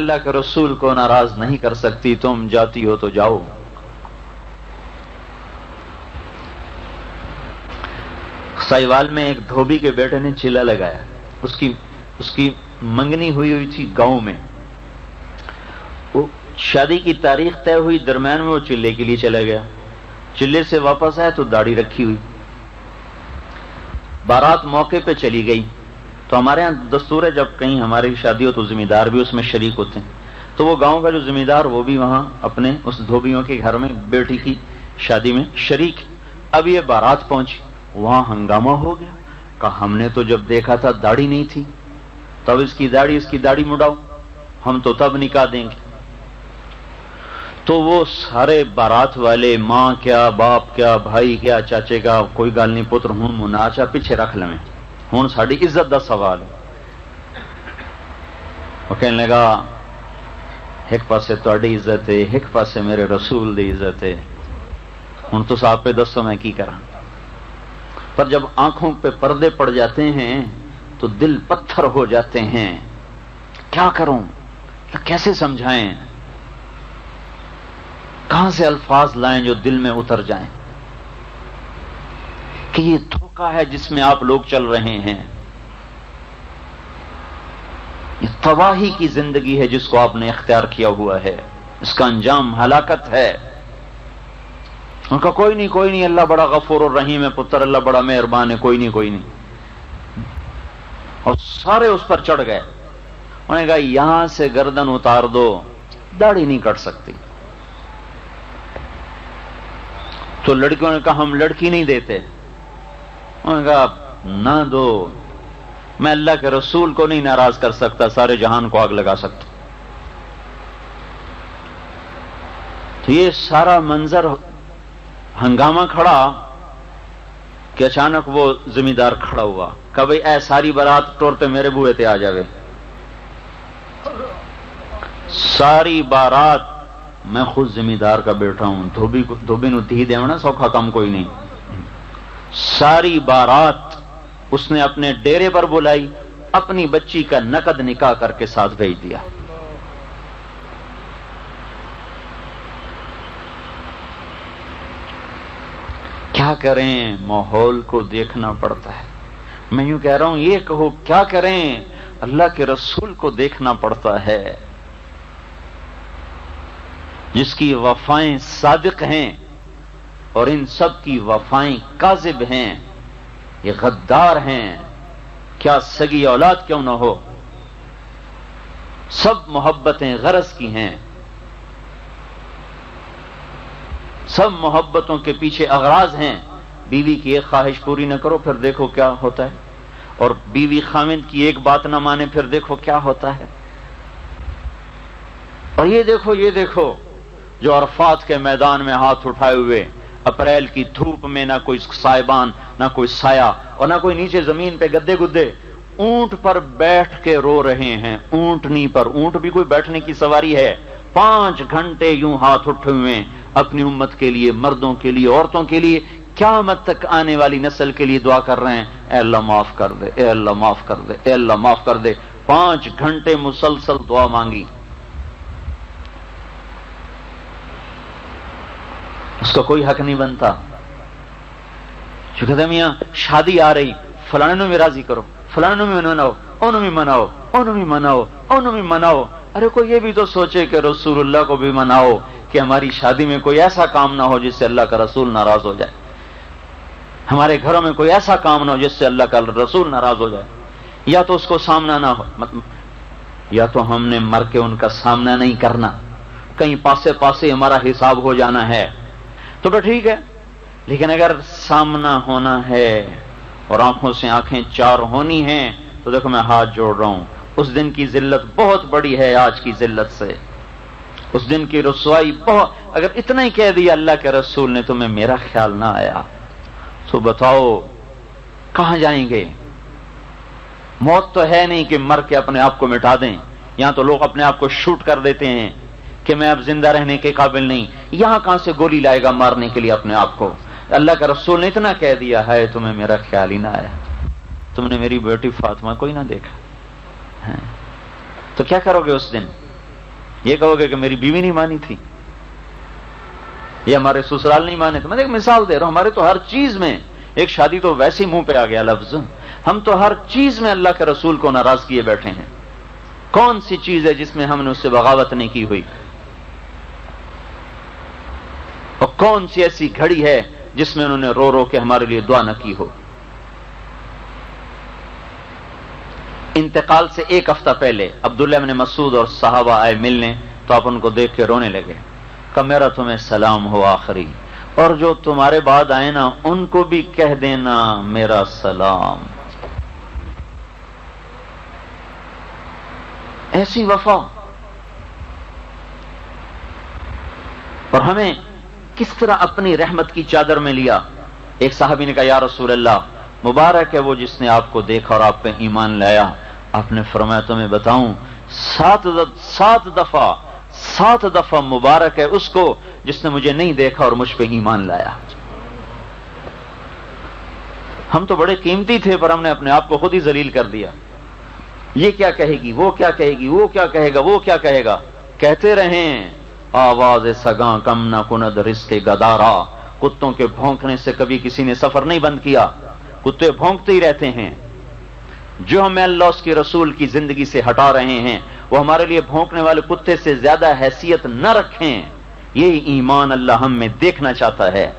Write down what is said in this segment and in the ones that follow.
اللہ کے رسول کو ناراض نہیں کر سکتی، تم جاتی ہو تو جاؤ۔ سائیوال میں ایک دھوبی کے بیٹے نے چلا لگایا، اس کی منگنی ہوئی تھی گاؤں میں، وہ شادی کی تاریخ طے ہوئی، درمیان میں وہ چلے کے لیے چلا گیا، چلے سے واپس آیا تو داڑھی رکھی ہوئی، بارات موقع پہ چلی گئی۔ تو ہمارے ہاں دستور ہے جب کہیں ہماری شادی ہو تو ذمہ دار بھی اس میں شریک ہوتے ہیں، تو وہ گاؤں کا جو ذمہ دار وہ بھی وہاں اپنے اس دھوبیوں کے گھر میں بیٹی کی شادی میں شریک۔ اب یہ بارات پہنچی، وہاں ہنگامہ ہو گیا، کہا ہم نے تو جب دیکھا تھا داڑھی نہیں تھی، تب اس کی داڑھی مڑاؤ، ہم تو تب نکاح دیں گے۔ تو وہ سارے بارات والے، ماں کیا، باپ کیا، بھائی کیا، چاچے کا، کوئی گل نہیں پتر ہوں مناچا پیچھے رکھ لیں، ہوں ساری عزت دا سوال ہے۔ وہ کہنے لگا ایک پاسے تہاڈی عزت ہے، ایک پاسے میرے رسول دی عزت ہے، ہوں تو آپ پہ دسو میں کی کراں۔ پر جب آنکھوں پہ پردے پڑ جاتے ہیں تو دل پتھر ہو جاتے ہیں، کیا کروں، کیسے سمجھائیں، کہاں سے الفاظ لائیں جو دل میں اتر جائیں کہ یہ دھوکہ ہے جس میں آپ لوگ چل رہے ہیں، یہ تباہی کی زندگی ہے جس کو آپ نے اختیار کیا ہوا ہے، اس کا انجام ہلاکت ہے۔ ان کا کوئی نہیں اللہ بڑا غفور الرحیم ہے پتر، اللہ بڑا مہربان ہے، کوئی نہیں، اور سارے اس پر چڑھ گئے۔ انہوں نے کہا یہاں سے گردن اتار دو، داڑھی نہیں کٹ سکتی۔ تو لڑکیوں نے کہا ہم لڑکی نہیں دیتے۔ انہوں نے کہا نہ دو، میں اللہ کے رسول کو نہیں ناراض کر سکتا، سارے جہان کو آگ لگا سکتا۔ تو یہ سارا منظر ہنگامہ کھڑا کہ اچانک وہ ذمہ دار کھڑا ہوا، کہ بھئی اے ساری بارات ٹور تے میرے بوئے تے آ جاوے۔ ساری بارات میں خود ذمہ دار کا بیٹھا ہوں، دھوبی نو دھی دیونا سوکھا کام کوئی نہیں۔ ساری بارات اس نے اپنے ڈیرے پر بلائی، اپنی بچی کا نقد نکاح کر کے ساتھ بھیج دیا۔ کیا کریں، ماحول کو دیکھنا پڑتا ہے۔ میں یوں کہہ رہا ہوں یہ کہو کیا کریں، اللہ کے رسول کو دیکھنا پڑتا ہے جس کی وفائیں صادق ہیں اور ان سب کی وفائیں کاذب ہیں، یہ غدار ہیں، کیا سگی اولاد کیوں نہ ہو، سب محبتیں غرض کی ہیں، سب محبتوں کے پیچھے اغراض ہیں۔ بیوی کی ایک خواہش پوری نہ کرو پھر دیکھو کیا ہوتا ہے، اور بیوی خاوند کی ایک بات نہ مانے پھر دیکھو کیا ہوتا ہے۔ اور یہ دیکھو جو عرفات کے میدان میں ہاتھ اٹھائے ہوئے، اپریل کی دھوپ میں نہ کوئی سائبان، نہ کوئی سایہ، اور نہ کوئی نیچے زمین پہ گدے گدے، اونٹ پر بیٹھ کے رو رہے ہیں، اونٹنی پر۔ اونٹ بھی کوئی بیٹھنے کی سواری ہے؟ 5 گھنٹے یوں ہاتھ اٹھے ہوئے اپنی امت کے لیے، مردوں کے لیے، عورتوں کے لیے، قیامت تک آنے والی نسل کے لیے دعا کر رہے ہیں، اے اللہ معاف کر دے، اے اللہ معاف کر دے، اے اللہ معاف کر دے۔ 5 گھنٹے مسلسل دعا مانگی۔ اس کا کوئی حق نہیں بنتا۔ جو کہتے ہیں میاں شادی آ رہی، فلانے نو بھی راضی کرو، فلانے نو بھی مناؤ، انہوں بھی مناؤ، انہوں بھی مناؤ، انہوں بھی مناؤ۔ ارے کوئی یہ بھی تو سوچے کہ رسول اللہ کو بھی مناؤ، کہ ہماری شادی میں کوئی ایسا کام نہ ہو جس سے اللہ کا رسول ناراض ہو جائے، ہمارے گھروں میں کوئی ایسا کام نہ ہو جس سے اللہ کا رسول ناراض ہو جائے۔ یا تو اس کو سامنا نہ ہو، یا تو ہم نے مر کے ان کا سامنا نہیں کرنا، کہیں پاسے ہمارا حساب ہو جانا ہے تو ٹھیک ہے، لیکن اگر سامنا ہونا ہے اور آنکھوں سے آنکھیں چار ہونی ہیں تو دیکھو میں ہاتھ جوڑ رہا ہوں، اس دن کی ذلت بہت بڑی ہے آج کی ذلت سے، اس دن کی رسوائی بہت۔ اگر اتنا ہی کہہ دیا اللہ کے رسول نے تمہیں میرا خیال نہ آیا تو بتاؤ کہاں جائیں گے؟ موت تو ہے نہیں کہ مر کے اپنے آپ کو مٹا دیں، یہاں تو لوگ اپنے آپ کو شوٹ کر دیتے ہیں کہ میں اب زندہ رہنے کے قابل نہیں، یہاں کہاں سے گولی لائے گا مارنے کے لیے اپنے آپ کو؟ اللہ کا رسول نے اتنا کہہ دیا ہے تمہیں میرا خیال ہی نہ آیا، تم نے میری بیٹی فاطمہ کو ہی نہ دیکھا، تو کیا کرو گے اس دن؟ یہ کہو گے کہ میری بیوی نہیں مانی تھی، یہ ہمارے سسرال نہیں مانے تھے. میں ایک مثال دے رہا ہوں، ہمارے تو ہر چیز میں، ایک شادی تو ویسے منہ پہ آ گیا لفظ، ہم تو ہر چیز میں اللہ کے رسول کو ناراض کیے بیٹھے ہیں. کون سی چیز ہے جس میں ہم نے اس سے بغاوت نہیں کی ہوئی؟ اور کون سی ایسی گھڑی ہے جس میں انہوں نے رو رو کے ہمارے لیے دعا نہ کی ہو؟ انتقال سے ایک ہفتہ پہلے عبداللہ بن مسعود اور صحابہ آئے ملنے، تو آپ ان کو دیکھ کے رونے لگے. کہ میرا تمہیں سلام ہو آخری، اور جو تمہارے بعد آئے نا ان کو بھی کہہ دینا میرا سلام. ایسی وفا. اور ہمیں کس طرح اپنی رحمت کی چادر میں لیا. ایک صحابی نے کہا یا رسول اللہ، مبارک ہے وہ جس نے آپ کو دیکھا اور آپ پہ ایمان لایا. آپ نے فرمایا تمہیں بتاؤں، 7 دفعہ مبارک ہے اس کو جس نے مجھے نہیں دیکھا اور مجھ پہ ایمان لایا. ہم تو بڑے قیمتی تھے پر ہم نے اپنے آپ کو خود ہی ذلیل کر دیا. یہ کیا کہے گی، وہ کیا کہے گی، وہ کیا کہے گا، وہ کیا کہے گا. کہتے رہیں آواز سگاں کم نہ کند رزق گدارا. کتوں کے بھونکنے سے کبھی کسی نے سفر نہیں بند کیا، کتے بھونکتے ہی رہتے ہیں. جو ہمیں اللہ اس کے رسول کی زندگی سے ہٹا رہے ہیں وہ ہمارے لیے بھونکنے والے کتے سے زیادہ حیثیت نہ رکھیں. یہ ایمان اللہ ہم میں دیکھنا چاہتا ہے.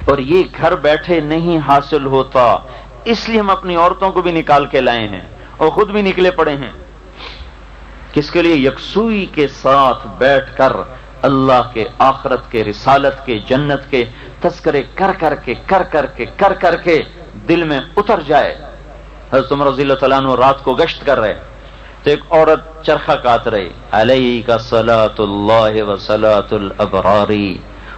اور یہ گھر بیٹھے نہیں حاصل ہوتا، اس لیے ہم اپنی عورتوں کو بھی نکال کے لائے ہیں اور خود بھی نکلے پڑے ہیں. کس کے لیے؟ یکسوئی کے ساتھ بیٹھ کر اللہ کے، آخرت کے، رسالت کے، جنت کے تذکرے کر کر کے دل میں اتر جائے. حضرت عمر رضی اللہ تعالیٰ عنہ رات کو گشت کر رہے تو ایک عورت چرخہ کاٹ رہی. علیک صلاۃ اللہ و صلاۃ الابرار.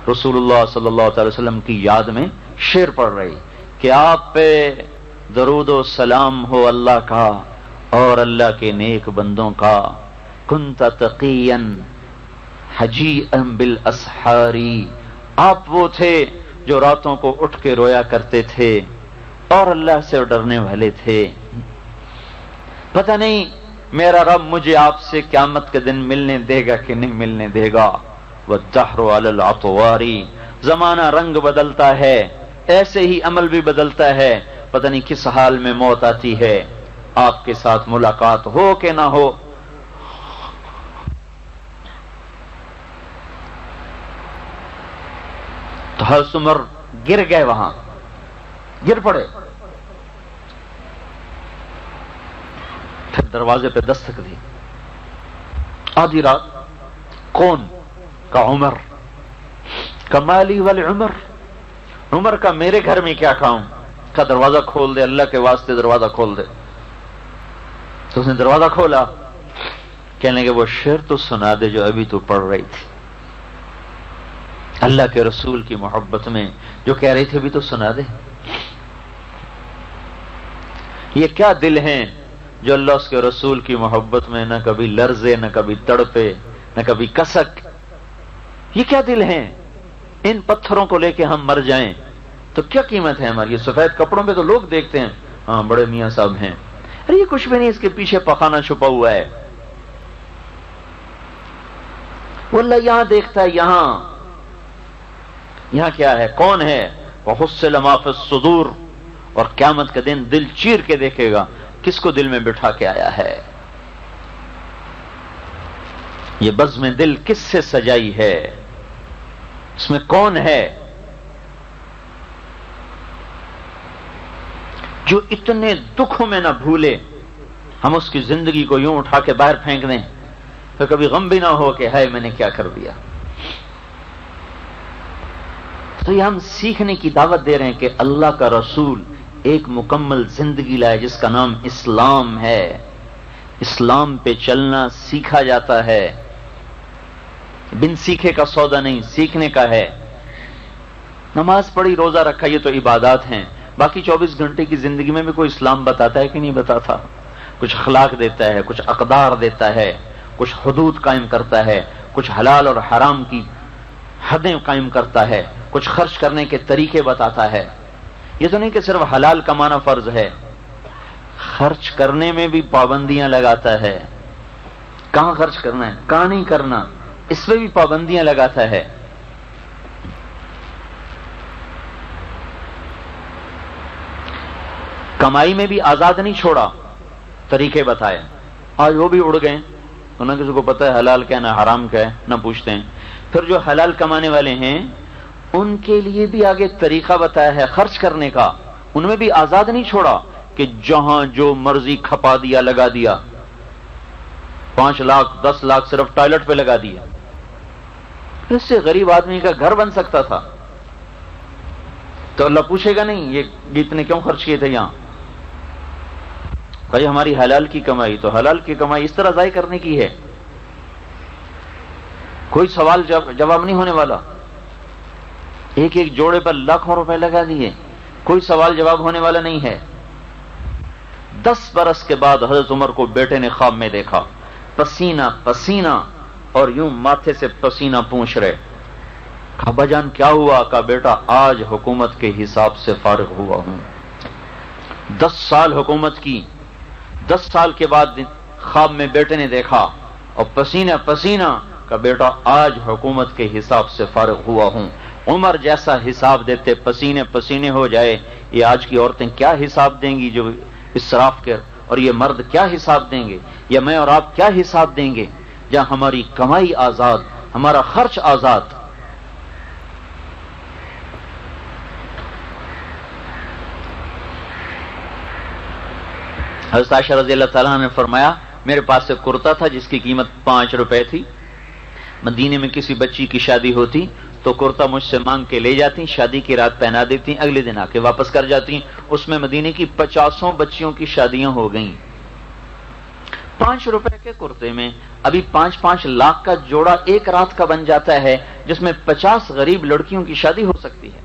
رسول اللہ صلی اللہ علیہ وسلم کی یاد میں شعر پڑھ رہی کہ آپ پہ درود و سلام ہو اللہ کا اور اللہ کے نیک بندوں کا. کنت تقیا حجیئا بالاسحار. آپ وہ تھے جو راتوں کو اٹھ کے رویا کرتے تھے اور اللہ سے ڈرنے والے تھے. پتہ نہیں میرا رب مجھے آپ سے قیامت کے دن ملنے دے گا کہ نہیں ملنے دے گا. والدہر علی الاطوار. زمانہ رنگ بدلتا ہے، ایسے ہی عمل بھی بدلتا ہے. پتہ نہیں کس حال میں موت آتی ہے. آپ کے ساتھ ملاقات ہو کہ نہ ہو. تو حضرت عمر گر گئے، وہاں گر پڑے. پھر دروازے پہ دستک دی. آدھی رات. کون؟ کا عمر. کمالی والے عمر. عمر کا میرے گھر میں کیا کام؟ کا دروازہ کھول دے، اللہ کے واسطے دروازہ کھول دے. تو اس نے دروازہ کھولا. کہنے کہ وہ شعر تو سنا دے جو ابھی تو پڑھ رہی تھی. اللہ کے رسول کی محبت میں جو کہہ رہی تھی ابھی تو سنا دے. یہ کیا دل ہیں جو اللہ اس کے رسول کی محبت میں نہ کبھی لرزے، نہ کبھی تڑپے، نہ کبھی کسک. یہ کیا دل ہیں؟ ان پتھروں کو لے کے ہم مر جائیں تو کیا قیمت ہے ہماری؟ یہ سفید کپڑوں پہ تو لوگ دیکھتے ہیں ہاں بڑے میاں صاحب ہیں. ارے یہ کچھ بھی نہیں، اس کے پیچھے پخانہ چھپا ہوا ہے. وہ اللہ یہاں دیکھتا ہے. یہاں کیا ہے؟ کون ہے؟ وَحُصِّلَ مَا فِي الصُّدُورِ. اور قیامت کے دن دل چیر کے دیکھے گا کس کو دل میں بٹھا کے آیا ہے. یہ بزم دل کس سے سجائی ہے؟ اس میں کون ہے جو اتنے دکھوں میں نہ بھولے ہم اس کی زندگی کو یوں اٹھا کے باہر پھینک دیں تو کبھی غم بھی نہ ہو کہ ہائے میں نے کیا کر دیا. تو یہ ہم سیکھنے کی دعوت دے رہے ہیں کہ اللہ کا رسول ایک مکمل زندگی لائے جس کا نام اسلام ہے. اسلام پہ چلنا سیکھا جاتا ہے، بن سیکھے کا سودا نہیں، سیکھنے کا ہے. نماز پڑھی، روزہ رکھا، یہ تو عبادات ہیں. باقی 24 گھنٹے کی زندگی میں بھی کوئی اسلام بتاتا ہے کہ نہیں بتاتا؟ کچھ اخلاق دیتا ہے، کچھ اقدار دیتا ہے، کچھ حدود قائم کرتا ہے، کچھ حلال اور حرام کی حدیں قائم کرتا ہے، کچھ خرچ کرنے کے طریقے بتاتا ہے. یہ تو نہیں کہ صرف حلال کمانا فرض ہے، خرچ کرنے میں بھی پابندیاں لگاتا ہے. کہاں خرچ کرنا ہے، کہاں نہیں کرنا، اس پہ بھی پابندیاں لگاتا ہے. کمائی میں بھی آزاد نہیں چھوڑا، طریقے بتائے. آج وہ بھی اڑ گئے، نہ کسی کو پتہ ہے حلال کیا نہ حرام کیا ہے، نہ پوچھتے ہیں. پھر جو حلال کمانے والے ہیں ان کے لیے بھی آگے طریقہ بتایا ہے خرچ کرنے کا. ان میں بھی آزاد نہیں چھوڑا کہ جہاں جو مرضی کھپا دیا، لگا دیا. 5 لاکھ 10 لاکھ صرف ٹوائلٹ پہ لگا دیا. اس سے غریب آدمی کا گھر بن سکتا تھا. تو اللہ پوچھے گا نہیں یہ اتنے کیوں خرچ کیے تھے یہاں. بھائی ہماری حلال کی کمائی، تو حلال کی کمائی اس طرح ضائع کرنے کی ہے، کوئی سوال جواب نہیں ہونے والا. ایک ایک جوڑے پر لاکھوں روپے لگا دیے، کوئی سوال جواب ہونے والا نہیں ہے. 10 برس کے بعد حضرت عمر کو بیٹے نے خواب میں دیکھا، پسینہ پسینہ اور یوں ماتھے سے پسینہ پونچھ رہے. کہا ابا جان کیا ہوا؟ کہا بیٹا آج حکومت کے حساب سے فارغ ہوا ہوں. 10 سال حکومت کی، 10 سال کے بعد خواب میں بیٹے نے دیکھا اور پسینہ پسینہ. کہا بیٹا آج حکومت کے حساب سے فارغ ہوا ہوں. عمر جیسا حساب دیتے پسینے پسینے ہو جائے، یہ آج کی عورتیں کیا حساب دیں گی جو اسراف کر، اور یہ مرد کیا حساب دیں گے، یا میں اور آپ کیا حساب دیں گے جہاں ہماری کمائی آزاد، ہمارا خرچ آزاد. حضرت عائشہ رضی اللہ تعالیٰ عنہ نے فرمایا میرے پاس ایک کرتا تھا جس کی قیمت 5 روپے تھی. مدینے میں کسی بچی کی شادی ہوتی تو کرتا مجھ سے مانگ کے لے جاتی، شادی کی رات پہنا دیتی، اگلے دن آ کے واپس کر جاتی. اس میں مدینے کی 50 بچیوں کی شادیاں ہو گئیں. 5 روپے کے کرتے میں ابھی 5 لاکھ کا جوڑا ایک رات کا بن جاتا ہے، جس میں 50 غریب لڑکیوں کی شادی ہو سکتی ہے.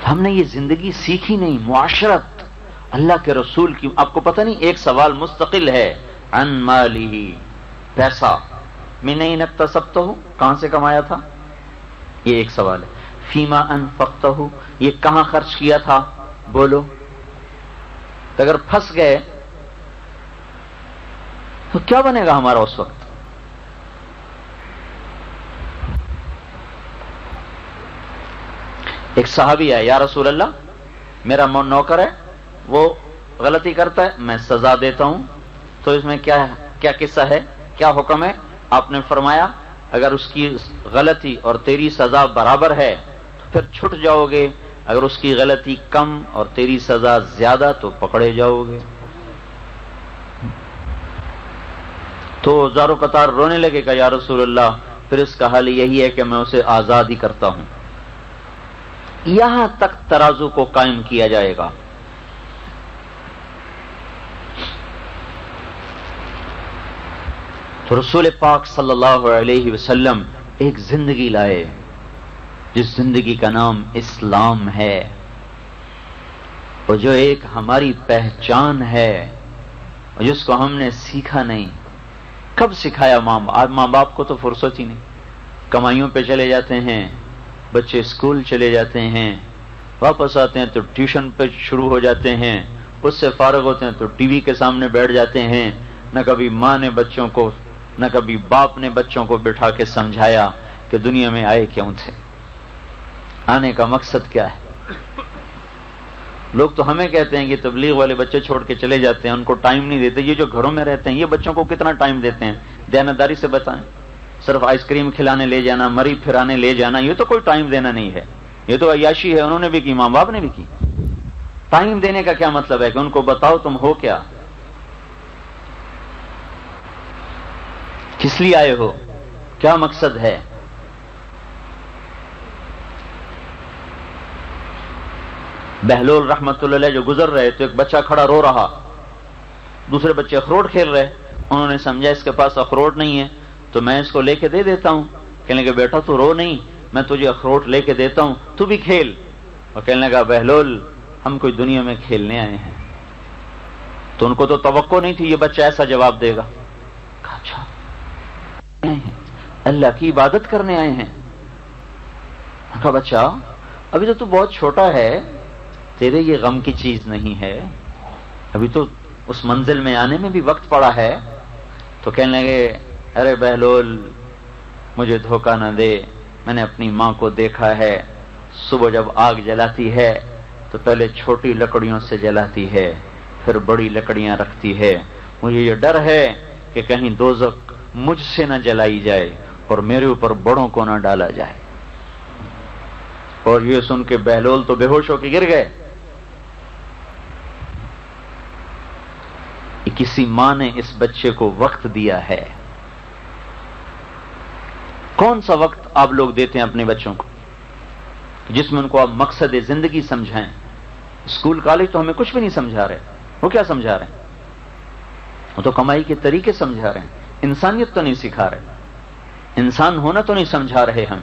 ہم نے یہ زندگی سیکھی نہیں. معاشرت اللہ کے رسول کی، آپ کو پتہ نہیں ایک سوال مستقل ہے، عن مالی، پیسہ من این اکتسبتہ، کہاں سے کمایا تھا، یہ ایک سوال ہے. فیما انفقتہ، یہ کہاں خرچ کیا تھا، بولو. تو اگر پھنس گئے تو کیا بنے گا ہمارا اس وقت. ایک صحابی ہے، یا رسول اللہ میرا نوکر ہے، وہ غلطی کرتا ہے، میں سزا دیتا ہوں، تو اس میں کیا قصہ ہے، کیا حکم ہے؟ آپ نے فرمایا اگر اس کی غلطی اور تیری سزا برابر ہے تو پھر چھٹ جاؤ گے، اگر اس کی غلطی کم اور تیری سزا زیادہ تو پکڑے جاؤ گے. تو زارو قطار رونے لگے کہ یا رسول اللہ پھر اس کا حل یہی ہے کہ میں اسے آزاد ہی کرتا ہوں. یہاں تک ترازو کو قائم کیا جائے گا. تو رسول پاک صلی اللہ علیہ وسلم ایک زندگی لائے جس زندگی کا نام اسلام ہے، اور جو ایک ہماری پہچان ہے اور جس کو ہم نے سیکھا نہیں. کب سکھایا ماں باپ کو؟ تو فرصت ہی نہیں. کمائیوں پہ چلے جاتے ہیں، بچے اسکول چلے جاتے ہیں، واپس آتے ہیں تو ٹیوشن پہ شروع ہو جاتے ہیں، اس سے فارغ ہوتے ہیں تو ٹی وی کے سامنے بیٹھ جاتے ہیں. نہ کبھی ماں نے بچوں کو، نہ کبھی باپ نے بچوں کو بٹھا کے سمجھایا کہ دنیا میں آئے کیوں تھے، آنے کا مقصد کیا ہے. لوگ تو ہمیں کہتے ہیں کہ تبلیغ والے بچے چھوڑ کے چلے جاتے ہیں، ان کو ٹائم نہیں دیتے. یہ جو گھروں میں رہتے ہیں یہ بچوں کو کتنا ٹائم دیتے ہیں؟ دیانتداری سے بتائیں. صرف آئس کریم کھلانے لے جانا، مری پھرانے لے جانا، یہ تو کوئی ٹائم دینا نہیں ہے، یہ تو عیاشی ہے. انہوں نے بھی کی، ماں باپ نے بھی کی. ٹائم دینے کا کیا مطلب ہے کہ ان کو بتاؤ تم ہو کیا، کس لیے آئے ہو، کیا مقصد ہے. بہلول رحمت اللہ علیہ جو گزر رہے تو ایک بچہ کھڑا رو رہا، دوسرے بچے اخروٹ کھیل رہے. انہوں نے سمجھا اس کے پاس اخروٹ نہیں ہے تو میں اس کو لے کے دے دیتا ہوں. کہنے لگا بیٹا تو رو نہیں، میں تجھے اخروٹ لے کے دیتا ہوں، تو بھی کھیل. اور کہنے لگا بہلول ہم کوئی دنیا میں کھیلنے آئے ہیں. تو ان کو تو توقع نہیں تھی یہ بچہ ایسا جواب دے گا. اچھا اللہ کی عبادت کرنے آئے ہیں. کہا بچہ ابھی تو بہت چھوٹا ہے، تیرے یہ غم کی چیز نہیں ہے، ابھی تو اس منزل میں آنے میں بھی وقت پڑا ہے. تو کہنے لگے ارے بہلول مجھے دھوکہ نہ دے، میں نے اپنی ماں کو دیکھا ہے، صبح جب آگ جلاتی ہے تو پہلے چھوٹی لکڑیوں سے جلاتی ہے، پھر بڑی لکڑیاں رکھتی ہے. مجھے یہ ڈر ہے کہ کہیں دوزخ مجھ سے نہ جلائی جائے اور میرے اوپر بڑوں کو نہ ڈالا جائے. اور یہ سن کے بہلول تو بے ہوش ہو کے گر گئے. کسی ماں نے اس بچے کو وقت دیا ہے. کون سا وقت آپ لوگ دیتے ہیں اپنے بچوں کو جس میں ان کو آپ مقصد زندگی سمجھائیں؟ اسکول کالج تو ہمیں کچھ بھی نہیں سمجھا رہے. وہ کیا سمجھا رہے ہیں؟ وہ تو کمائی کے طریقے سمجھا رہے ہیں، انسانیت تو نہیں سکھا رہے، انسان ہونا تو نہیں سمجھا رہے ہم.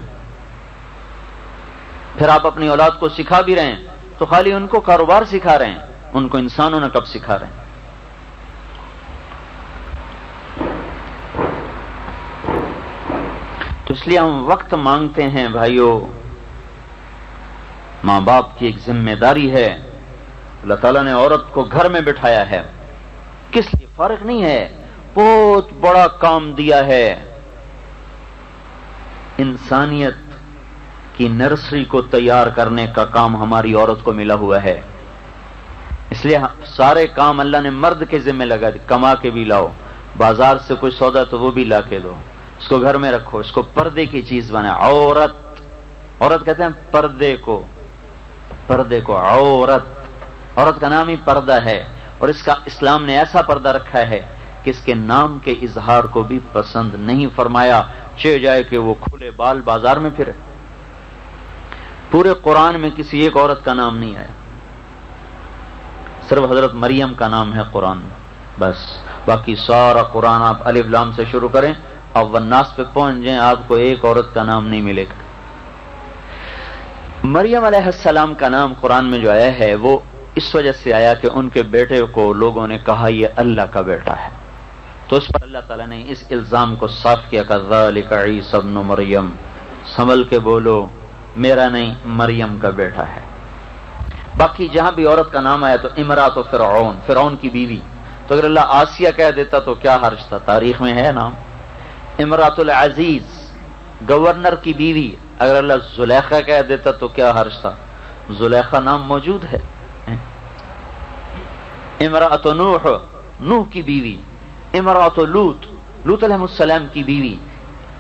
پھر آپ اپنی اولاد کو سکھا بھی رہے ہیں تو خالی ان کو کاروبار سکھا رہے ہیں، ان کو انسان ہونا کب سکھا رہے ہیں؟ تو اس لیے ہم وقت مانگتے ہیں بھائیو. ماں باپ کی ایک ذمہ داری ہے. اللہ تعالیٰ نے عورت کو گھر میں بٹھایا ہے، کس لیے؟ فارغ نہیں ہے، بہت بڑا کام دیا ہے. انسانیت کی نرسری کو تیار کرنے کا کام ہماری عورت کو ملا ہوا ہے. اس لیے سارے کام اللہ نے مرد کے ذمہ لگا دی. کما کے بھی لاؤ، بازار سے کوئی سودا تو وہ بھی لا کے دو، اس کو گھر میں رکھو، اس کو پردے کی چیز بنائے. عورت کہتے ہیں پردے کو عورت کا نام ہی پردہ ہے. اور اس کا اسلام نے ایسا پردہ رکھا ہے کہ اس کے نام کے اظہار کو بھی پسند نہیں فرمایا. چہ جائے کہ وہ کھلے بال بازار میں پھرے. پورے قرآن میں کسی ایک عورت کا نام نہیں آیا، صرف حضرت مریم کا نام ہے قرآن میں بس. باقی سارا قرآن آپ الف لام سے شروع کریں، آپ والناس پہ پہنچ جائیں، آپ کو ایک عورت کا نام نہیں ملے گا. مریم علیہ السلام کا نام قرآن میں جو آیا ہے وہ اس وجہ سے آیا کہ ان کے بیٹے کو لوگوں نے کہا یہ اللہ کا بیٹا ہے، تو اس پر اللہ تعالیٰ نے اس الزام کو صاف کیا کہ ذالک عیسی ابن مریم، سنبھل کے بولو میرا نہیں مریم کا بیٹا ہے. باقی جہاں بھی عورت کا نام آیا تو امرات فرعون کی بیوی، تو اگر اللہ آسیہ کہہ دیتا تو کیا حرج تھا، تاریخ میں ہے نام. امرات العزیز گورنر کی بیوی، اگر اللہ زلیخا کہہ دیتا تو کیا حرج تھا، زلیخا نام موجود ہے. امرات نوح کی بیوی، امرات لوط علیہ السلام کی بیوی.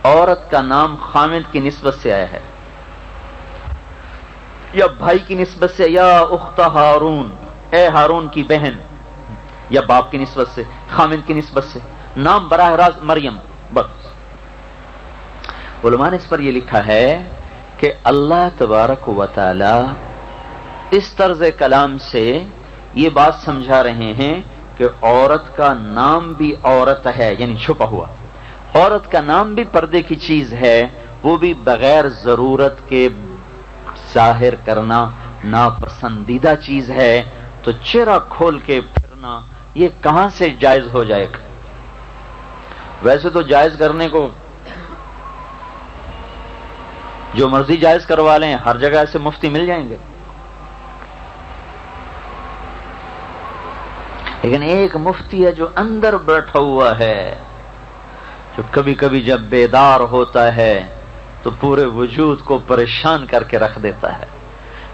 عورت کا نام خامد کی نسبت سے آیا ہے، یا بھائی کی نسبت سے، یا اخت ہارون، اے ہارون کی بہن، یا باپ کی نسبت سے، خامد کی نسبت سے. نام براہ راست مریم بس. علماء نے اس پر یہ لکھا ہے کہ اللہ تبارک و تعالی اس طرز کلام سے یہ بات سمجھا رہے ہیں کہ عورت کا نام بھی عورت ہے، یعنی چھپا ہوا. عورت کا نام بھی پردے کی چیز ہے، وہ بھی بغیر ضرورت کے ظاہر کرنا ناپسندیدہ چیز ہے. تو چہرہ کھول کے پھرنا یہ کہاں سے جائز ہو جائے گا؟ ویسے تو جائز کرنے کو جو مرضی جائز کروا لیں، ہر جگہ ایسے مفتی مل جائیں گے. لیکن ایک مفتی ہے جو اندر بیٹھا ہوا ہے، جو کبھی کبھی جب بیدار ہوتا ہے تو پورے وجود کو پریشان کر کے رکھ دیتا ہے.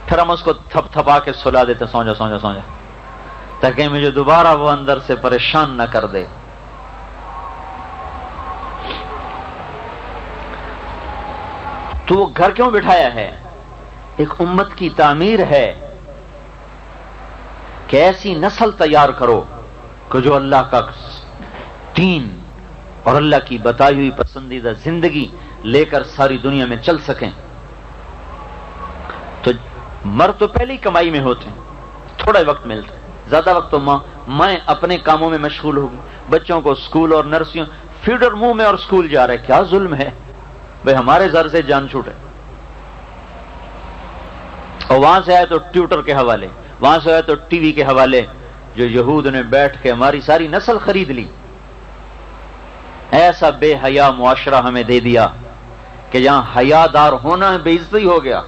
پھر ہم اس کو تھپ تھپا کے سلا دیتے، سو جا، تاکہ مجھے دوبارہ وہ اندر سے پریشان نہ کر دے. تو وہ گھر کیوں بٹھایا ہے؟ ایک امت کی تعمیر ہے کہ ایسی نسل تیار کرو کہ جو اللہ کا دین اور اللہ کی بتائی ہوئی پسندیدہ زندگی لے کر ساری دنیا میں چل سکیں. تو مرد تو پہلے ہی کمائی میں ہوتے ہیں، تھوڑا وقت ملتا ہے، زیادہ وقت تو ماں اپنے کاموں میں مشغول ہوگی. بچوں کو سکول اور نرسریوں، فیڈر منہ میں اور سکول جا رہے، کیا ظلم ہے بھئی، ہمارے زر سے جان چھوٹے. اور وہاں سے آئے تو ٹیوٹر کے حوالے، وہاں سے آئے تو ٹی وی کے حوالے، جو یہود نے بیٹھ کے ہماری ساری نسل خرید لی. ایسا بے حیا معاشرہ ہمیں دے دیا کہ جہاں حیا دار ہونا بے عزتی ہو گیا.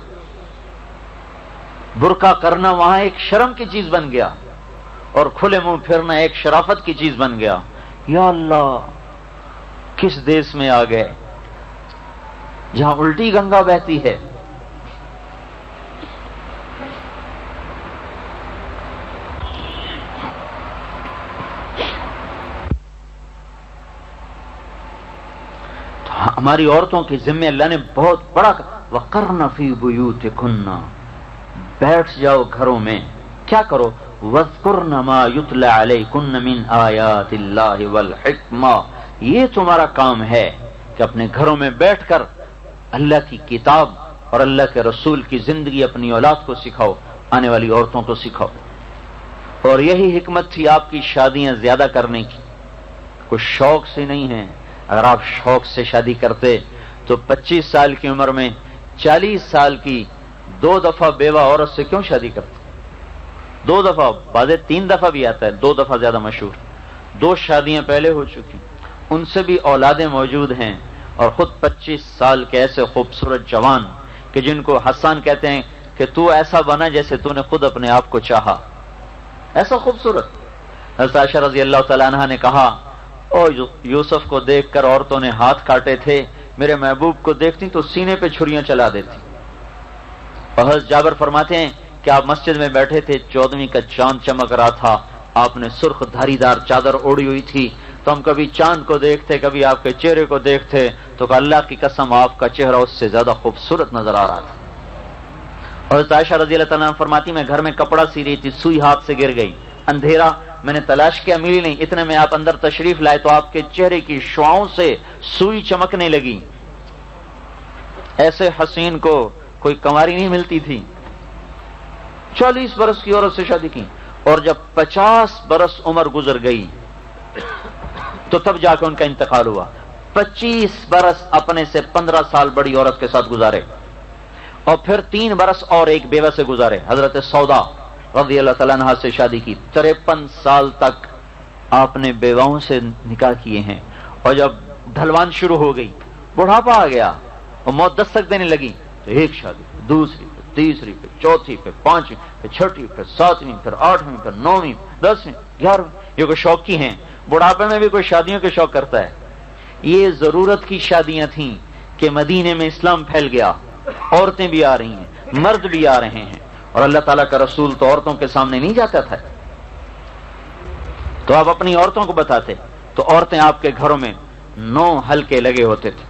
برقع کرنا وہاں ایک شرم کی چیز بن گیا اور کھلے منہ پھرنا ایک شرافت کی چیز بن گیا. یا اللہ، کس دیس میں آ گئے جہاں الٹی گنگا بہتی ہے. ہماری عورتوں کے ذمہ اللہ نے بہت بڑا وَقَرْنَ فِي بُيُوتِكُنَّ، بیٹھ جاؤ گھروں میں. کیا کرو؟ وَاذْكُرْنَ مَا يُتْلَى عَلَيْكُنَّ مِنْ آيَاتِ اللَّهِ وَالْحِكْمَةِ. یہ تمہارا کام ہے کہ اپنے گھروں میں بیٹھ کر اللہ کی کتاب اور اللہ کے رسول کی زندگی اپنی اولاد کو سکھاؤ، آنے والی عورتوں کو سکھاؤ. اور یہی حکمت تھی آپ کی شادیاں زیادہ کرنے کی. کوئی شوق سے نہیں ہے. اگر آپ شوق سے شادی کرتے تو 25 سال کی عمر میں 40 سال کی 2 دفعہ بیوہ عورت سے کیوں شادی کرتے؟ 2 دفعہ، بعض 3 دفعہ بھی آتا ہے، 2 دفعہ زیادہ مشہور. 2 شادیاں پہلے ہو چکی، ان سے بھی اولادیں موجود ہیں، اور خود 25 سال کے ایسے خوبصورت جوان کہ جن کو حسان کہتے ہیں کہ تو ایسا بنا جیسے تو نے خود اپنے آپ کو چاہا، ایسا خوبصورت. حضرت عائشہ رضی اللہ تعالیٰ عنہ نے کہا، او یوسف کو دیکھ کر عورتوں نے ہاتھ کاٹے تھے، میرے محبوب کو دیکھتی تو سینے پہ چھریاں چلا دیتی. اور حضرت جابر فرماتے ہیں کہ آپ مسجد میں بیٹھے تھے، 14ویں کا چاند چمک رہا تھا، آپ نے سرخ دھاری دار چادر اوڑھی ہوئی تھی، تو ہم کبھی چاند کو دیکھتے، کبھی آپ کے چہرے کو دیکھتے تو کہ اللہ کی قسم آپ کا چہرہ اس سے زیادہ خوبصورت نظر آ رہا تھا. اور حضرت عائشہ رضی اللہ تعالیٰ عنہ فرماتی، میں گھر میں کپڑا سی رہی تھی، سوئی ہاتھ سے گر گئی، اندھیرا، میں نے تلاش کیا، ملی نہیں. اتنے میں آپ اندر تشریف لائے تو آپ کے چہرے کی شعاؤں سے سوئی چمکنے لگی. ایسے حسین کو کوئی کنواری نہیں ملتی تھی. 40 برس کی عورت سے شادی کی، اور جب 50 برس عمر گزر گئی تو تب جا کے ان کا انتقال ہوا. 25 برس اپنے سے 15 سال بڑی عورت کے ساتھ گزارے، اور پھر 3 برس اور ایک بیوہ سے گزارے. حضرت سودا رضی اللہ تعالیٰ عنہ سے شادی کی. 53 سال تک آپ نے بیواؤں سے نکاح کیے ہیں. اور جب ڈھلوان شروع ہو گئی، بڑھاپا آ گیا اور موت دستک دینے لگی، تو ایک شادی، دوسری، پھر تیسری، پھر چوتھی، پھر 5ویں، پھر 6ٹھی، پھر 7ویں، پھر 8ویں، پھر 9ویں، 10ویں، 11ویں. یہ کوئی شوق کی ہیں؟ بڑھاپے میں بھی کوئی شادیوں کے شوق کرتا ہے؟ یہ ضرورت کی شادیاں تھیں کہ مدینے میں اسلام پھیل گیا، عورتیں بھی آ رہی ہیں، مرد بھی آ رہے ہیں، اور اللہ تعالیٰ کا رسول تو عورتوں کے سامنے نہیں جاتا تھا. تو آپ اپنی عورتوں کو بتاتے تو عورتیں آپ کے گھروں میں 9 حلقے لگے ہوتے تھے.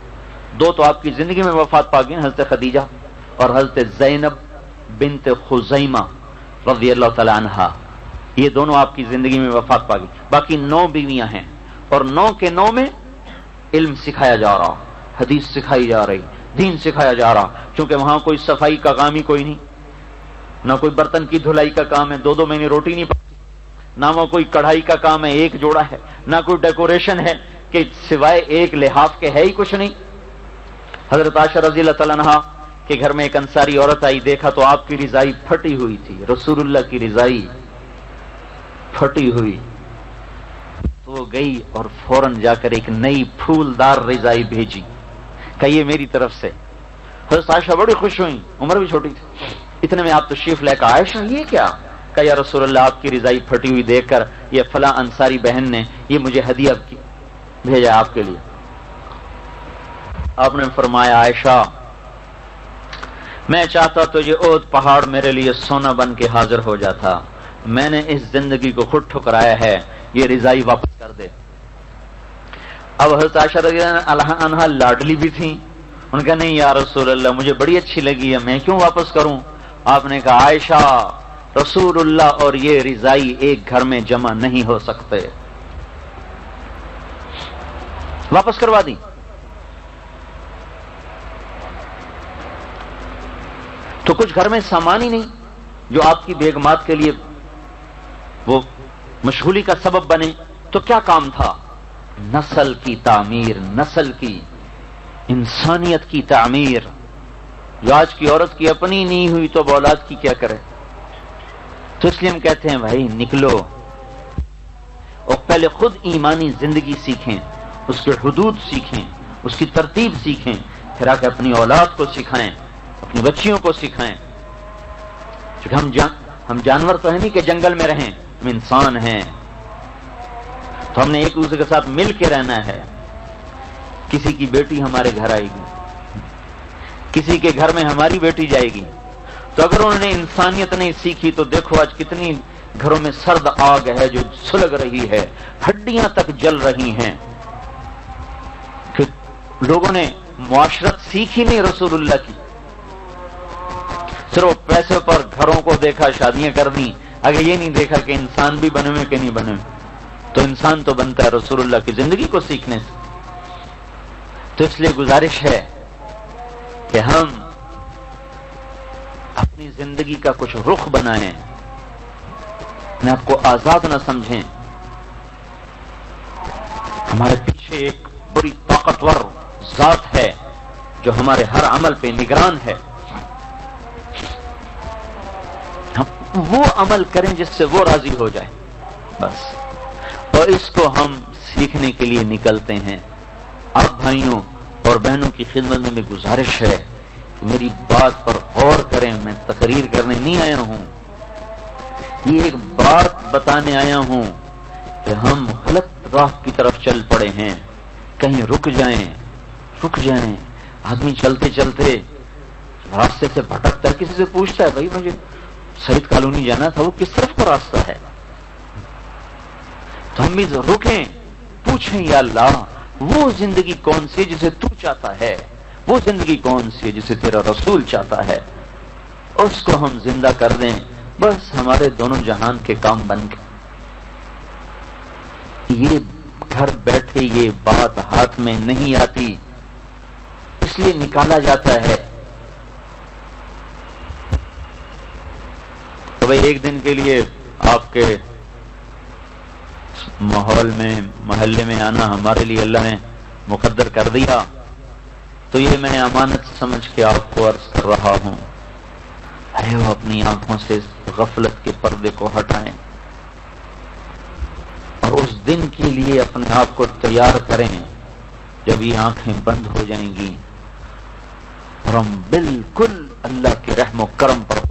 2 تو آپ کی زندگی میں وفات پا گئی، حضرت خدیجہ اور حضرت زینب بنت خزیمہ رضی اللہ تعالی عنہا، یہ دونوں آپ کی زندگی میں وفات پا گئی. باقی 9 بیویاں ہیں، اور 9 کے 9 میں علم سکھایا جا رہا، حدیث سکھائی جا رہی، دین سکھایا جا رہا. کیونکہ وہاں کوئی صفائی کا کام ہی کوئی نہیں، نہ کوئی برتن کی دھلائی کا کام ہے، 2 مہینے روٹی نہیں پکتی، نہ وہ کوئی کڑھائی کا کام ہے، ایک جوڑا ہے، نہ کوئی ڈیکوریشن ہے کہ سوائے ایک لحاف کے ہے ہی کچھ نہیں. حضرت عائشہ رضی اللہ تعالیٰ عنہا کے گھر میں ایک انصاری عورت آئی، دیکھا تو آپ کی رضائی پھٹی ہوئی تھی، رسول اللہ کی رضائی پھٹی ہوئی. تو وہ گئی اور فوراً جا کر ایک نئی پھولدار رضائی بھیجی کہ یہ میری طرف سے. حضرت عائشہ بڑی خوش ہوئی، عمر بھی چھوٹی تھی. اتنے میں آپ تشریف لے کر، عائشہ یہ کیا؟ کہ یا رسول اللہ، آپ کی رضائی پھٹی ہوئی دیکھ کر یہ فلاں انصاری بہن نے یہ مجھے ہدیہ بھیجا آپ کے لیے. آپ نے فرمایا، عائشہ میں چاہتا تو یہ احد پہاڑ میرے لیے سونا بن کے حاضر ہو جاتا، میں نے اس زندگی کو خود ٹھکرایا ہے، یہ رضائی واپس کر دے. اب حضرت عائشہ رضی اللہ عنہا لاڈلی بھی تھیں، ان کا نہیں یا رسول اللہ مجھے بڑی اچھی لگی ہے، میں کیوں واپس کروں؟ آپ نے کہا، عائشہ رسول اللہ اور یہ رضائی ایک گھر میں جمع نہیں ہو سکتے. واپس کروا دی. تو کچھ گھر میں سامان ہی نہیں جو آپ کی بیگمات کے لیے وہ مشغولی کا سبب بنے، تو کیا کام تھا؟ نسل کی تعمیر، نسل کی، انسانیت کی تعمیر. جو آج کی عورت کی اپنی نہیں ہوئی تو اولاد کی کیا کرے؟ تو اس لیے ہم کہتے ہیں بھائی نکلو اور پہلے خود ایمانی زندگی سیکھیں، اس کے حدود سیکھیں، اس کی ترتیب سیکھیں، پھر آ کے اپنی اولاد کو سکھائیں، اپنی بچیوں کو سکھائیں. کیونکہ ہم جانور تو ہیں نہیں کہ جنگل میں رہیں، ہم انسان ہیں، تو ہم نے ایک دوسرے کے ساتھ مل کے رہنا ہے۔ کسی کی بیٹی ہمارے گھر آئے گی، کسی کے گھر میں ہماری بیٹی جائے گی، تو اگر انہوں نے انسانیت نہیں سیکھی تو دیکھو آج کتنی گھروں میں سرد آگ ہے جو سلگ رہی ہے، ہڈیاں تک جل رہی ہیں، کہ لوگوں نے معاشرت سیکھی نہیں رسول اللہ کی، صرف پیسے پر گھروں کو دیکھا، شادیاں کر دیں، اگر یہ نہیں دیکھا کہ انسان بھی بنے ہوئے کہ نہیں بنے ہوئے، تو انسان تو بنتا ہے رسول اللہ کی زندگی کو سیکھنے سے۔ تو اس لیے گزارش ہے کہ ہم اپنی زندگی کا کچھ رخ بنائیں، اپنے آپ کو آزاد نہ سمجھیں۔ ہمارے پیچھے ایک بڑی طاقتور ذات ہے جو ہمارے ہر عمل پہ نگران ہے، ہم وہ عمل کریں جس سے وہ راضی ہو جائے بس، اور اس کو ہم سیکھنے کے لیے نکلتے ہیں۔ آپ بھائیوں اور بہنوں کی خدمت میں گزارش ہے کہ میری بات پر غور کریں، میں تقریر کرنے نہیں آیا ہوں، یہ ایک بات بتانے آیا ہوں کہ ہم غلط راہ کی طرف چل پڑے ہیں، کہیں رک جائیں۔ آدمی چلتے چلتے راستے سے بھٹکتا ہے، کسی سے پوچھتا ہے بھائی مجھے سعید کالونی جانا تھا، وہ کس طرف کا راستہ ہے؟ تو ہم بھی رکیں، پوچھیں یا اللہ وہ زندگی کون سی جسے تو چاہتا ہے، وہ زندگی کون سی جسے تیرا رسول چاہتا ہے، اس کو ہم زندہ کر دیں، بس ہمارے دونوں جہان کے کام بن گئے۔ یہ گھر بیٹھے یہ بات ہاتھ میں نہیں آتی، اس لیے نکالا جاتا ہے۔ تو بھائی ایک دن کے لیے آپ کے ماحول میں محلے میں آنا ہمارے لیے اللہ نے مقدر کر دیا، تو یہ میں امانت سمجھ کے آپ کو عرض کر رہا ہوں، ارے وہ اپنی آنکھوں سے غفلت کے پردے کو ہٹائیں اور اس دن کے لیے اپنے آپ کو تیار کریں جب یہ آنکھیں بند ہو جائیں گی اور ہم بالکل اللہ کے رحم و کرم پر